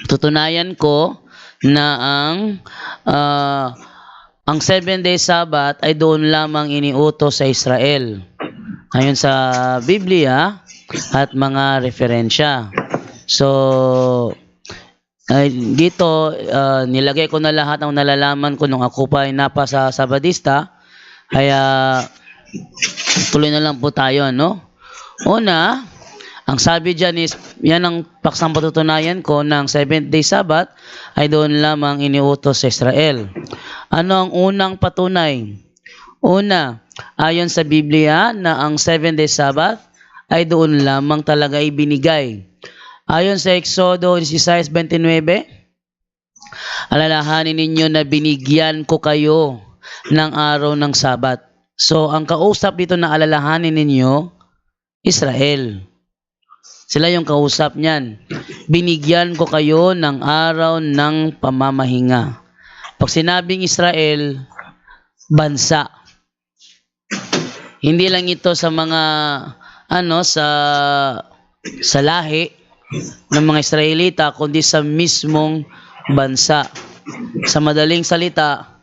tutunayan ko na ang 7-day Sabbath ay doon lamang iniutos sa Israel. Ayon sa Biblia at mga referensya. So, dito, nilagay ko na lahat ng nalalaman ko nung ako pa ay napa sa Sabadista. Kaya, tuloy na lang po tayo, no? Una, ang sabi dyan is, yan ang paksang patutunayan ko ng 7th-day Sabbath ay doon lamang iniutos sa Israel. Ano ang unang patunay? Una, ayon sa Biblia na ang 7-day Sabbath ay doon lamang talaga ibinigay. Ayon sa Exodo 16:29, alalahanin ninyo na binigyan ko kayo ng araw ng Sabat. So, ang kausap dito na alalahanin ninyo, Israel. Sila yung kausap niyan. Binigyan ko kayo ng araw ng pamamahinga. Pag sinabing Israel, bansa. Hindi lang ito sa mga sa lahi ng mga Israelita, kundi sa mismong bansa. Sa madaling salita,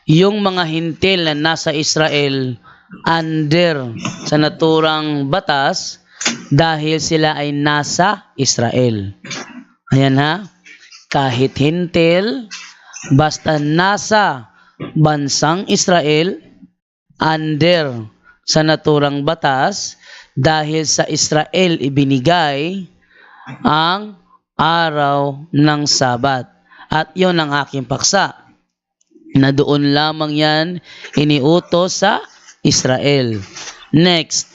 yung mga hintil na nasa Israel under sa naturang batas dahil sila ay nasa Israel. Ayan ha, kahit hintil, basta nasa bansang Israel, under sa naturang batas, dahil sa Israel ibinigay ang araw ng Sabat. At yon ang aking paksa, na doon lamang yan iniutos sa Israel. Next,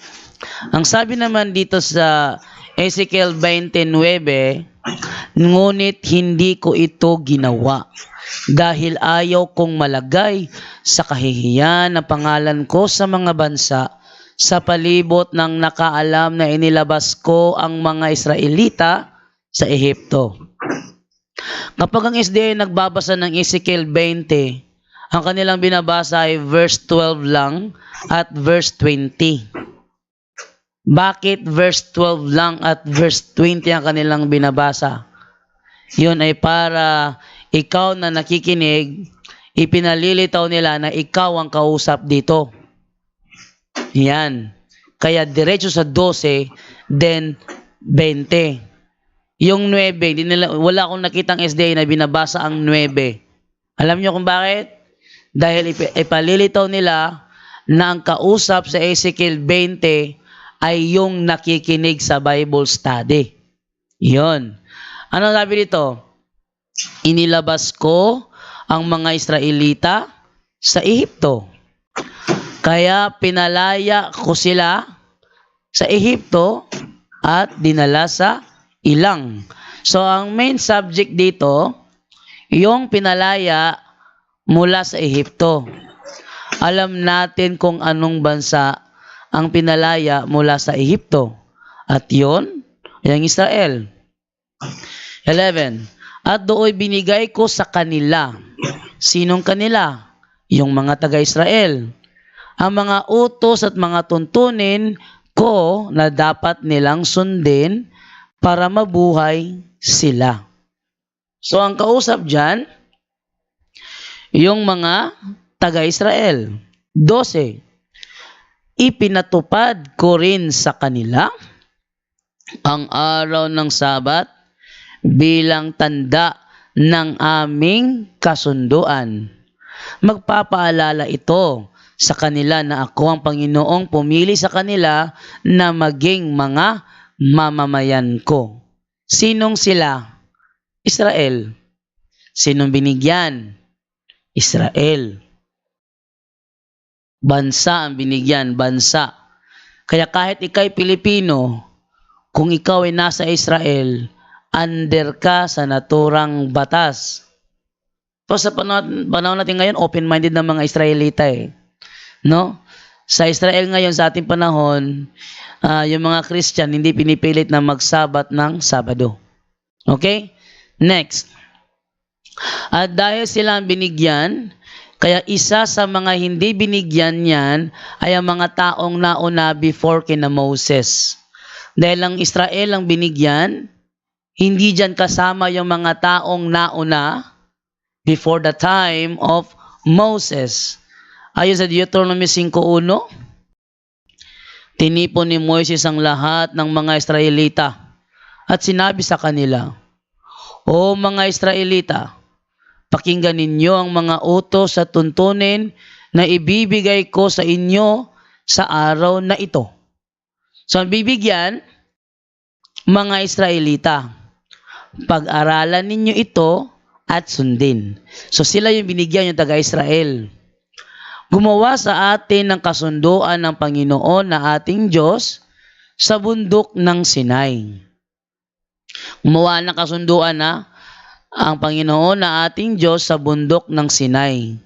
ang sabi naman dito sa Ezekiel 29, ngunit hindi ko ito ginawa dahil ayaw kong malagay sa kahihiyan ang pangalan ko sa mga bansa sa palibot ng nakaalam na inilabas ko ang mga Israelita sa Ehipto. Kapag ang SDA nagbabasa ng Ezekiel 20, ang kanilang binabasa ay verse 12 lang at verse 20. Bakit verse 12 lang at verse 20 ang kanilang binabasa? Yun ay para ikaw na nakikinig, ipinalilitaw nila na ikaw ang kausap dito. Yan. Kaya diretso sa 12, then 20. Yung 9, wala akong nakitang SDA na binabasa ang 9. Alam niyo kung bakit? Dahil ipalilitaw nila na ang kausap sa Ezekiel 20 ay yung nakikinig sa Bible study. Yon. Ano sabi dito? Inilabas ko ang mga Israelita sa Ehipto. Kaya pinalaya ko sila sa Ehipto at dinala sa ilang. So, ang main subject dito, yung pinalaya mula sa Ehipto. Alam natin kung anong bansa ang pinalaya mula sa Ehipto. At yun, yung Israel. 11. At doon binigay ko sa kanila. Sinong kanila? Yung mga taga-Israel. Ang mga utos at mga tuntunin ko na dapat nilang sundin para mabuhay sila. So, ang kausap dyan, yung mga taga-Israel. 12. Ipinatupad ko rin sa kanila ang araw ng Sabat bilang tanda ng aming kasunduan. Magpapaalala ito sa kanila na ako ang Panginoong pumili sa kanila na maging mga mamamayan ko. Sinong sila? Israel. Sinong binigyan? Israel. Bansa ang binigyan, bansa. Kaya kahit ikaw'y Pilipino, kung ikaw ay nasa Israel, under ka sa naturang batas. So sa panahon natin ngayon, open-minded ng mga Israelita eh. No? Sa Israel ngayon, sa ating panahon, yung mga Christian hindi pinipilit na magsabat ng Sabado. Okay? Next. At dahil sila ang binigyan, kaya isa sa mga hindi binigyan niyan ay ang mga taong nauna before kina Moses. Dahil ang Israel ang binigyan, Hindi dyan kasama yung mga taong nauna before the time of Moses. Ayon sa Deuteronomy 5:1, tinipon ni Moises ang lahat ng mga Israelita at sinabi sa kanila, "O mga Israelita, pakinggan ninyo ang mga utos at tuntunin na ibibigay ko sa inyo sa araw na ito." So, ang bibigyan, mga Israelita, pag-aralan ninyo ito at sundin. So, sila yung binigyan yung taga-Israel. Gumawa sa atin ng kasunduan ng Panginoon na ating Diyos sa bundok ng Sinai. Gumawa ng kasunduan na ang Panginoon na ating Diyos sa bundok ng Sinai.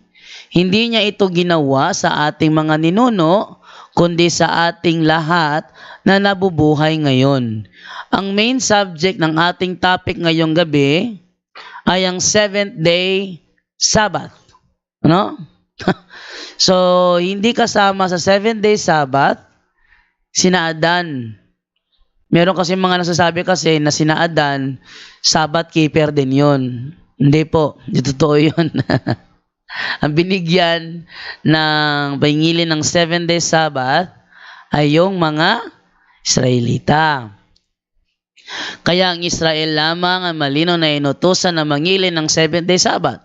Hindi niya ito ginawa sa ating mga ninuno, kundi sa ating lahat na nabubuhay ngayon. Ang main subject ng ating topic ngayong gabi ay ang 7th day Sabbath. Ano? So, hindi kasama sa 7th day Sabbath, sina Adan. Meron kasi mga nasasabi kasi na sina Adan, Sabbath keeper din yun. Hindi po, di totoo yun. Ang binigyan ng pangilin ng 7th day Sabbath ay yung mga Israelita. Kaya ang Israel lamang ang malinaw na inutusan na mangilin ng 7th day Sabbath.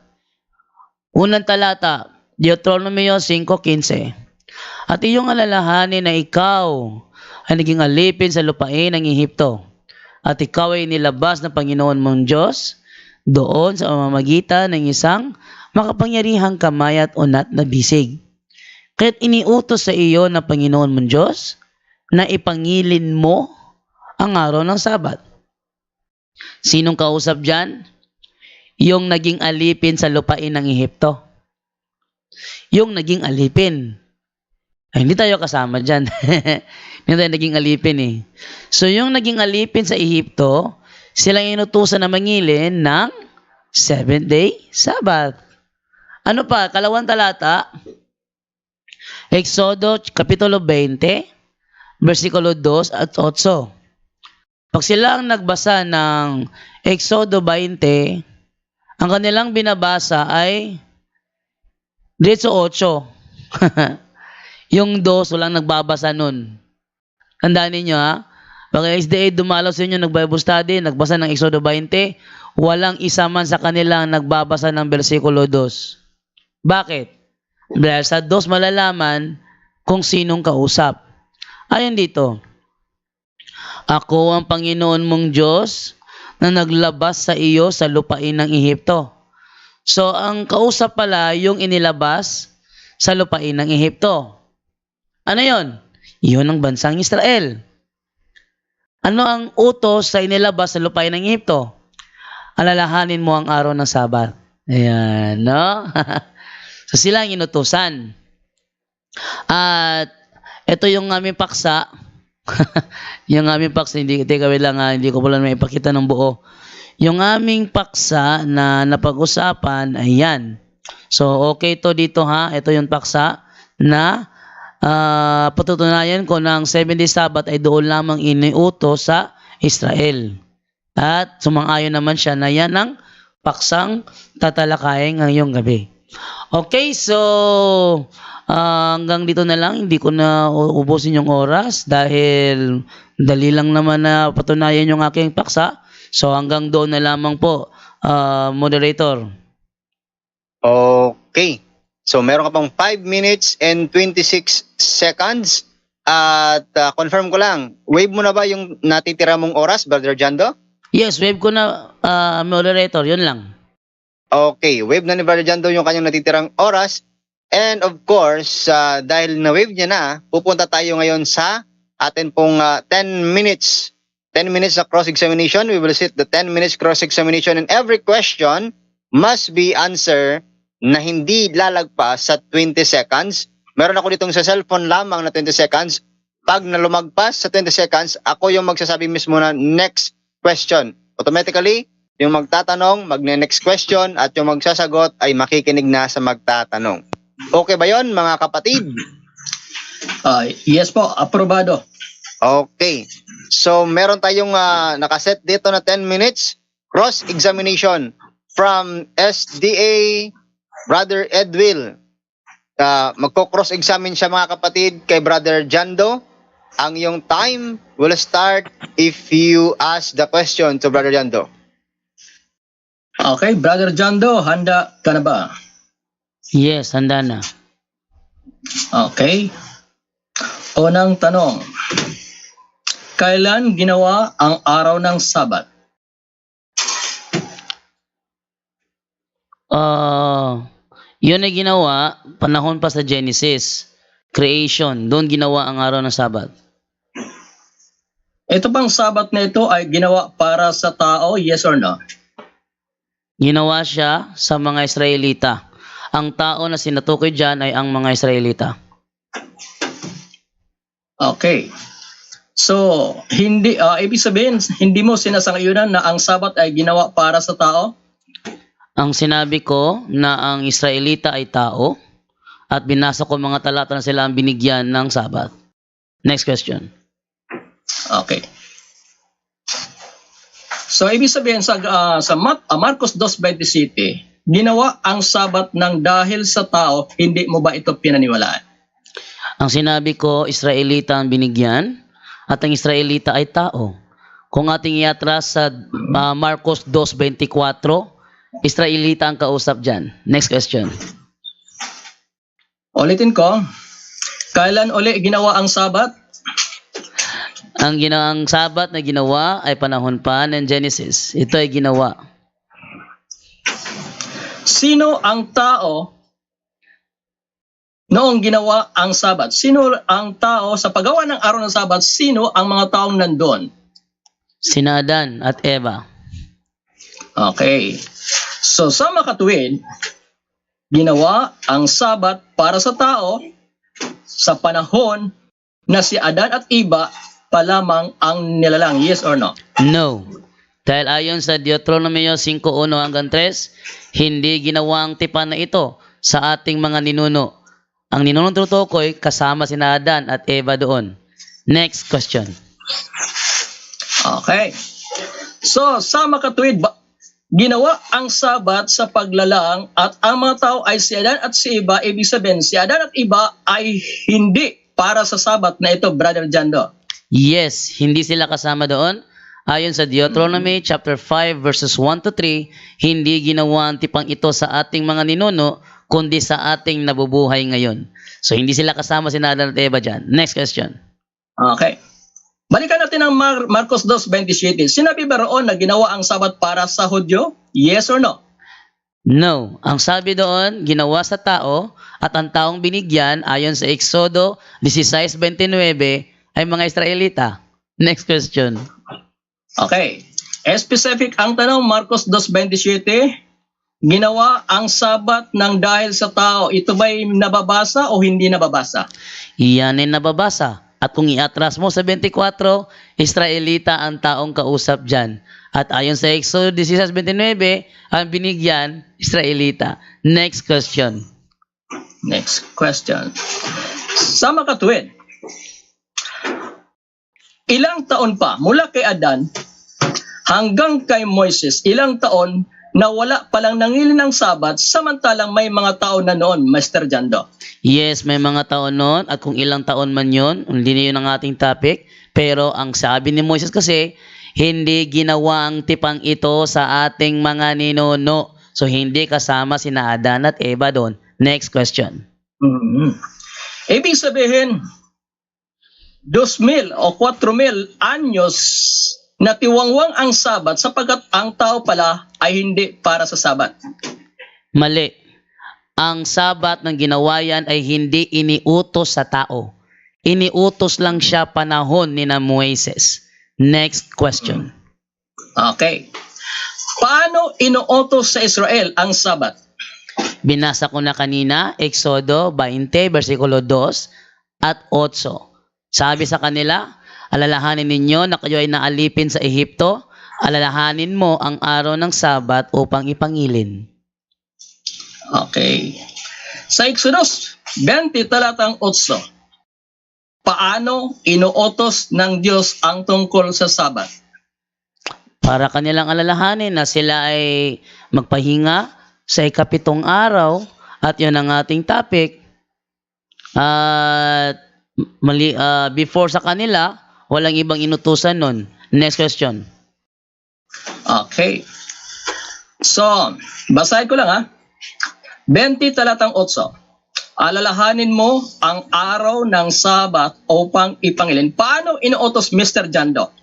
Unang talata, Deuteronomy 5:15. At iyong alalahanin na ikaw ay naging alipin sa lupain ng Ehipto, at ikaw ay nilabas ng Panginoon mong Diyos doon sa pamamagitan ng isang makapangyarihang kamay at unat na bisig. Kaya't iniutos sa iyo ng Panginoon mong Diyos na ipangilin mo ang araw ng Sabat. Sinong kausap dyan? Yung naging alipin sa lupain ng Ehipto. Yung naging alipin. Ay, hindi tayo kasama dyan. Hindi tayo naging alipin eh. So yung naging alipin sa Ehipto, silang inutusan na mangilin ng 7th day Sabbath. Ano pa? Kalawang talata, Exodo Kapitulo 20, versikulo 2 at 8. Pag sila ang nagbasa ng Exodo 20, ang kanilang binabasa ay diretso 8. Yung 2, walang nagbabasa nun. Tandaan ninyo ha, pag SDA dumalaw sa inyo, nag-Bible study, nagbasa ng Exodo 20, walang isa man sa kanila nagbabasa ng versikulo 2. Bakit? Dahil sa 2 malalaman kung sinong kausap. Ayon dito, ako ang Panginoon mong Diyos na naglabas sa iyo sa lupain ng Ehipto. So, ang kausap pala yung inilabas sa lupain ng Ehipto. Ano yon? Yun ang bansang Israel. Ano ang utos sa inilabas sa lupain ng Ehipto? Alalahanin mo ang araw ng Sabat. Ayan, no? So, sila ang inutusan. At ito yung aming paksa. Yung aming paksa, hindi ko pala may ipakita ng buo. Yung aming paksa na napag-usapan, ayan. So, okay to dito ha. Ito yung paksa na patutunayan ko ng 7-day Sabbath ay doon lamang iniutos sa Israel. At sumang-ayon naman siya na yan ang paksang tatalakayin ngayong gabi. Okay, so hanggang dito na lang. Hindi ko na ubusin yung oras dahil dali lang naman na patunayan yung aking paksa. So hanggang doon na lamang po, moderator. Okay. So meron ka pang 5 minutes and 26 seconds. At confirm ko lang, wave mo na ba yung natitira mong oras, Brother Jando? Yes, wave ko na, moderator. Yun lang. Okay, wave na ni Brother Jando yung kanyang natitirang oras. And of course, dahil na-wave niya na, pupunta tayo ngayon sa atin pong 10 minutes. 10 minutes na cross-examination. We will sit the 10 minutes cross-examination and every question must be answered na hindi lalagpas sa 20 seconds. Meron ako ditong sa cellphone lamang na 20 seconds. Pag nalumagpas sa 20 seconds, ako yung magsasabi mismo na next question. Automatically, yung magtatanong, magne-next question at yung magsasagot ay makikinig na sa magtatanong. Okay ba yon mga kapatid? Yes po, aprobado. Okay. So, meron tayong nakaset dito na 10 minutes. Cross-examination from SDA Brother Edwil. Magko-cross-examine siya mga kapatid kay Brother Jando. Ang iyong time will start if you ask the question to Brother Jando. Okay, Brother Jando, handa ka na ba? Yes, handa na. Okay. Unang tanong. Kailan ginawa ang araw ng Sabat? Yun ay ginawa panahon pa sa Genesis. Creation, doon ginawa ang araw ng Sabat. Ito bang Sabat na ito ay ginawa para sa tao, yes or no? Ginawa siya sa mga Israelita. Ang tao na sinatukoy dyan ay ang mga Israelita. Okay. So, ibig sabihin, hindi mo sinasangayunan na ang Sabat ay ginawa para sa tao? Ang sinabi ko na ang Israelita ay tao at binasa ko mga talata na sila ang binigyan ng Sabat. Next question. Okay. So, ibig sabihin sa Marcos 2:27, ginawa ang Sabat ng dahil sa tao, hindi mo ba ito pinaniwalaan? Ang sinabi ko, Israelita ang binigyan at ang Israelita ay tao. Kung ating iatras sa Marcos 2:24, Israelita ang kausap dyan. Next question. Ulitin ko, kailan uli ginawa ang Sabat? Ang Sabat na ginawa ay panahon pa ng Genesis. Ito ay ginawa. Sino ang tao noong ginawa ang Sabat? Sino ang tao sa paggawa ng araw ng Sabat? Sino ang mga taong nandun? Sina Adan at Eva. Okay. So sa makatuwid, ginawa ang Sabat para sa tao sa panahon na si Adan at Eva pa lamang ang nilalang. Yes or no? No. Dahil ayon sa Deuteronomio 5:1 hanggang 3, hindi ginawa ang tipan na ito sa ating mga ninuno. Ang ninunong tutukoy kasama sina Adan at Eva doon. Next question. Okay. So sa makatuwid, ginawa ang Sabat sa paglalang at ang mga tao ay si Adan at si Eva. Ibig sabihin, si Adan at Eva ay hindi para sa Sabat na ito, Brother Jando. Yes, hindi sila kasama doon. Ayon sa Deuteronomy chapter 5 verses 1 to 3, hindi ginawa ang tipang ito sa ating mga ninuno, kundi sa ating nabubuhay ngayon. So hindi sila kasama si Adan at Eva dyan. Next question. Okay. Balikan natin ang Marcos 2:27. Sinabi ba roon na ginawa ang Sabat para sa Hudyo? Yes or no? No. Ang sabi doon, ginawa sa tao at ang taong binigyan ayon sa Exodo 16:29 ay mga Israelita. Next question. Okay. Specific ang tanong, Marcos 2:27. Ginawa ang Sabat ng dahil sa tao. Ito ba'y nababasa o hindi nababasa? Iyan ay nababasa. At kung iatras mo sa 24, Israelita ang taong kausap dyan. At ayon sa Exodus 16:29, ang binigyan, Israelita. Next question. Next question. Sa makatuwid, ilang taon pa mula kay Adan hanggang kay Moises, ilang taon na wala palang nangili ng Sabat samantalang may mga tao na noon, Master Jando? Yes, may mga taon noon at kung ilang taon man yun, hindi na yun ang ating topic. Pero ang sabi ni Moises kasi, hindi ginawa ang tipang ito sa ating mga ninuno. So hindi kasama sina Adan at Eva doon. Next question. Ibig sabihin, 2,000 o 4,000 anyos na tiwangwang ang Sabat sapagkat ang tao pala ay hindi para sa Sabat. Mali. Ang Sabat ng ginawa yan ay hindi iniutos sa tao. Iniutos lang siya panahon ni na Moises. Next question. Okay. Paano inuutos sa Israel ang Sabat? Binasa ko na kanina, Exodo 20, versikulo 2 at 8. Sabi sa kanila, alalahanin ninyo na kayo ay naalipin sa Ehipto, alalahanin mo ang araw ng Sabat upang ipangilin. Okay. Sa Exodus 20 talatang 8. paano inuutos ng Diyos ang tungkol sa Sabat? Para kanilang alalahanin na sila ay magpahinga sa ikapitong araw at yun ang ating topic. At before sa kanila, walang ibang inutusan nun. Next question. Okay. So, basahin ko lang ha. 20 talatang 8. Alalahanin mo ang araw ng Sabat upang ipangilin. Paano inuutos Mr. Jando?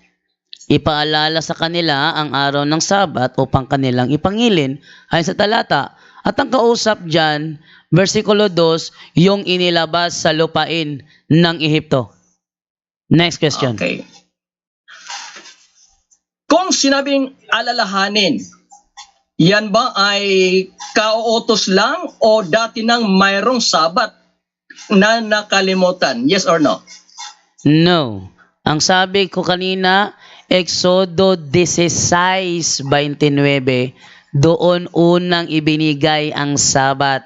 Ipaalala sa kanila ang araw ng Sabat upang kanilang ipangilin ayon sa talata. At ang kausap dyan, versikulo 2, yung inilabas sa lupain ng Ehipto. Next question. Okay. Kung sinabing alalahanin, yan ba ay kauutos lang o dati nang mayroong Sabat na nakalimutan? Yes or no? No. Ang sabi ko kanina, Exodo 16:29, doon unang ibinigay ang Sabat.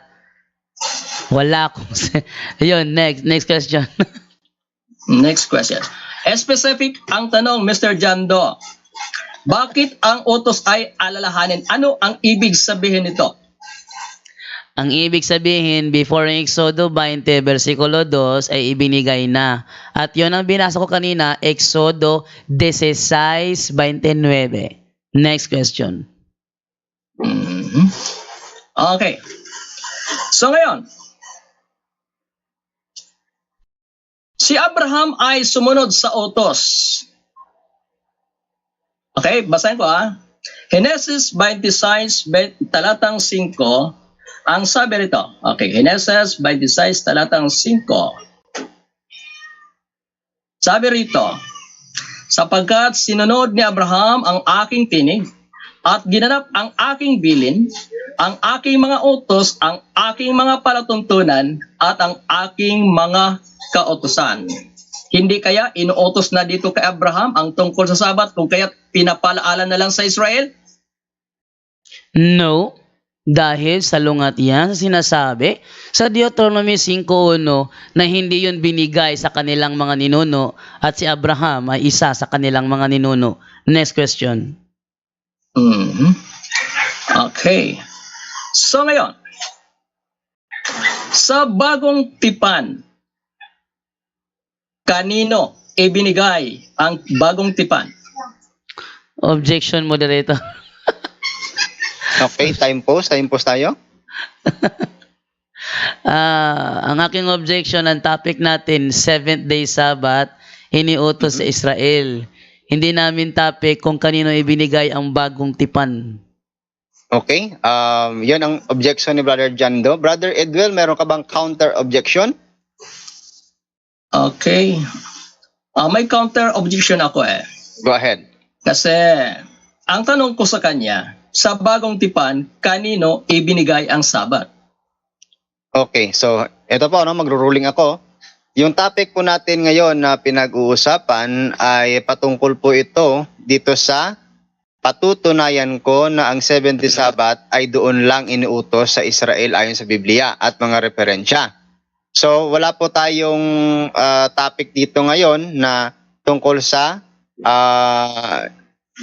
Wala akong... Yun, next question. Next question. Specific ang tanong, Mr. Jando. Bakit ang utos ay alalahanin? Ano ang ibig sabihin nito? Ang ibig sabihin, before ang Exodo 20, versikulo 2, ay ibinigay na. At yun ang binasa ko kanina, Exodo 16:29. Next question. Okay. So ngayon, si Abraham ay sumunod sa utos. Okay, basahin ko ha. Genesis 26, talatang 5, ang sabi rito. Okay, Genesis 26, talatang 5. Sabi rito, sapagkat sinunod ni Abraham ang aking tinig at ginanap ang aking bilin, ang aking mga utos, ang aking mga palatuntunan, at ang aking mga kautusan. Hindi kaya inuutos na dito kay Abraham ang tungkol sa Sabat kung kaya pinapaalala na lang sa Israel? No, dahil salungat yan sa sinasabi sa Deuteronomy 5:1 na hindi yun binigay sa kanilang mga ninuno at si Abraham ay isa sa kanilang mga ninuno. Next question. Okay. So ngayon, sa bagong tipan, kanino ibinigay ang bagong tipan? Objection, moderator. Okay, time pause tayo. Ang aking objection, ang topic natin, 7th day Sabbath, iniutos sa Israel. Hindi namin topic kung kanino ibinigay ang bagong tipan. Okay, yun ang objection ni Brother Jando. Brother Edwel, meron ka bang counter objection? Okay. May counter objection ako eh. Go ahead. Kasi ang tanong ko sa kanya, sa bagong tipan, kanino ibinigay ang Sabat? Okay, so ito po, magro-ruling ako. Yung topic po natin ngayon na pinag-uusapan ay patungkol po ito dito sa patutunayan ko na ang 70 Sabat ay doon lang iniutos sa Israel ayon sa Biblia at mga referensya. So wala po tayong topic dito ngayon na tungkol sa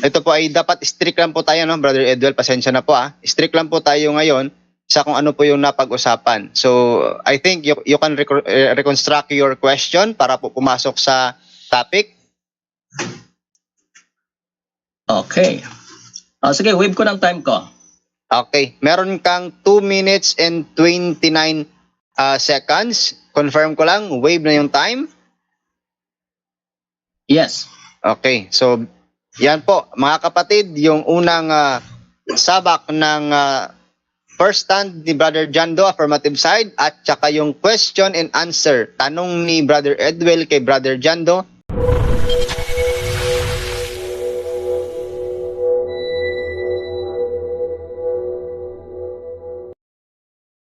ito po ay dapat strict lang po tayo, no? Brother Edwel, pasensya na po Strict lang po tayo ngayon sa kung ano po yung napag-usapan. So I think you can reconstruct your question para po pumasok sa topic. Okay. Sige, wave ko ng time ko. Okay. Meron kang 2 minutes and 29 seconds. Confirm ko lang, wave na yung time. Yes. Okay. So, yan po, mga kapatid, yung unang sabak ng first stand ni Brother Jando, affirmative side, at saka yung question and answer, tanong ni Brother Edwel kay Brother Jando,